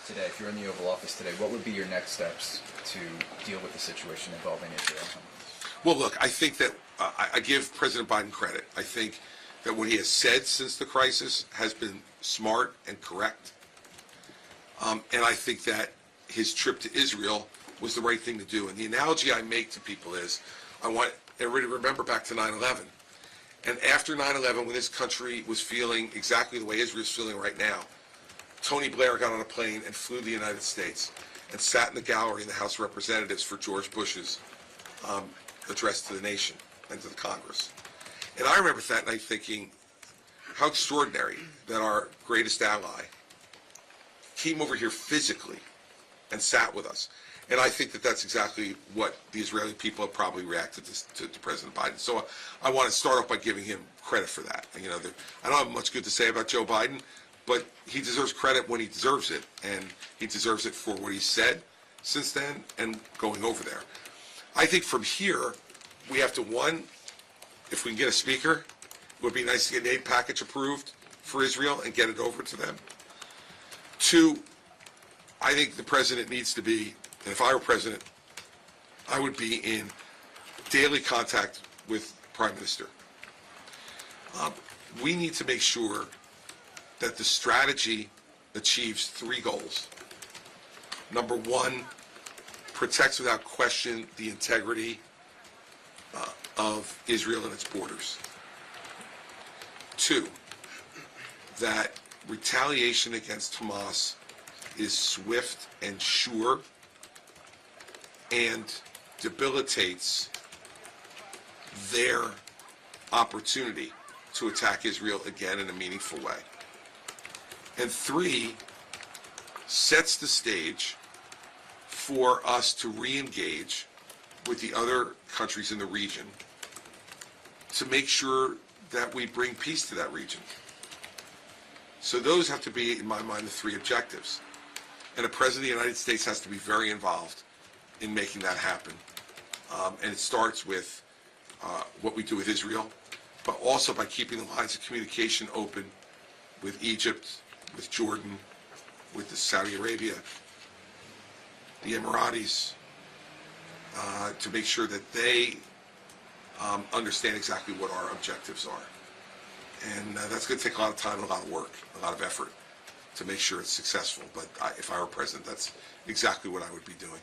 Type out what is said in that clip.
today, if you're in the Oval Office today, what would be your next steps to deal with the situation involving Israel? Well, look, I think that I give President Biden credit. I think that what he has said since the crisis has been smart and correct. And I think that his trip to Israel was the right thing to do. And the analogy I make to people is, I want everybody to remember back to 9/11. And after 9/11, when this country was feeling exactly the way Israel is feeling right now, Tony Blair got on a plane and flew to the United States and sat in the gallery in the House of Representatives for George Bush's address to the nation and to the Congress. And I remember that night thinking, how extraordinary that our greatest ally came over here physically and sat with us. And I think that that's exactly what the Israeli people have probably reacted to President Biden. So I want to start off by giving him credit for that. You know, I don't have much good to say about Joe Biden, but he deserves credit when he deserves it, and he deserves it for what he said since then and going over there. I think from here, we have to, one, if we can get a speaker, it would be nice to get an aid package approved for Israel and get it over to them. Two, I think the president needs to be, and if I were president, I would be in daily contact with the Prime Minister. We need to make sure that the strategy achieves three goals. Number one, protects without question the integrity of Israel and its borders. Two, that retaliation against Hamas is swift and sure and debilitates their opportunity to attack Israel again in a meaningful way. And three, sets the stage for us to re-engage with the other countries in the region to make sure that we bring peace to that region. So those have to be, in my mind, the three objectives. And the President of the United States has to be very involved in making that happen. And it starts with what we do with Israel, but also by keeping the lines of communication open with Egypt, with Jordan, with Saudi Arabia, the Emiratis, to make sure that they understand exactly what our objectives are. And that's going to take a lot of time and a lot of work, a lot of effort to make sure it's successful. But if I were president, that's exactly what I would be doing.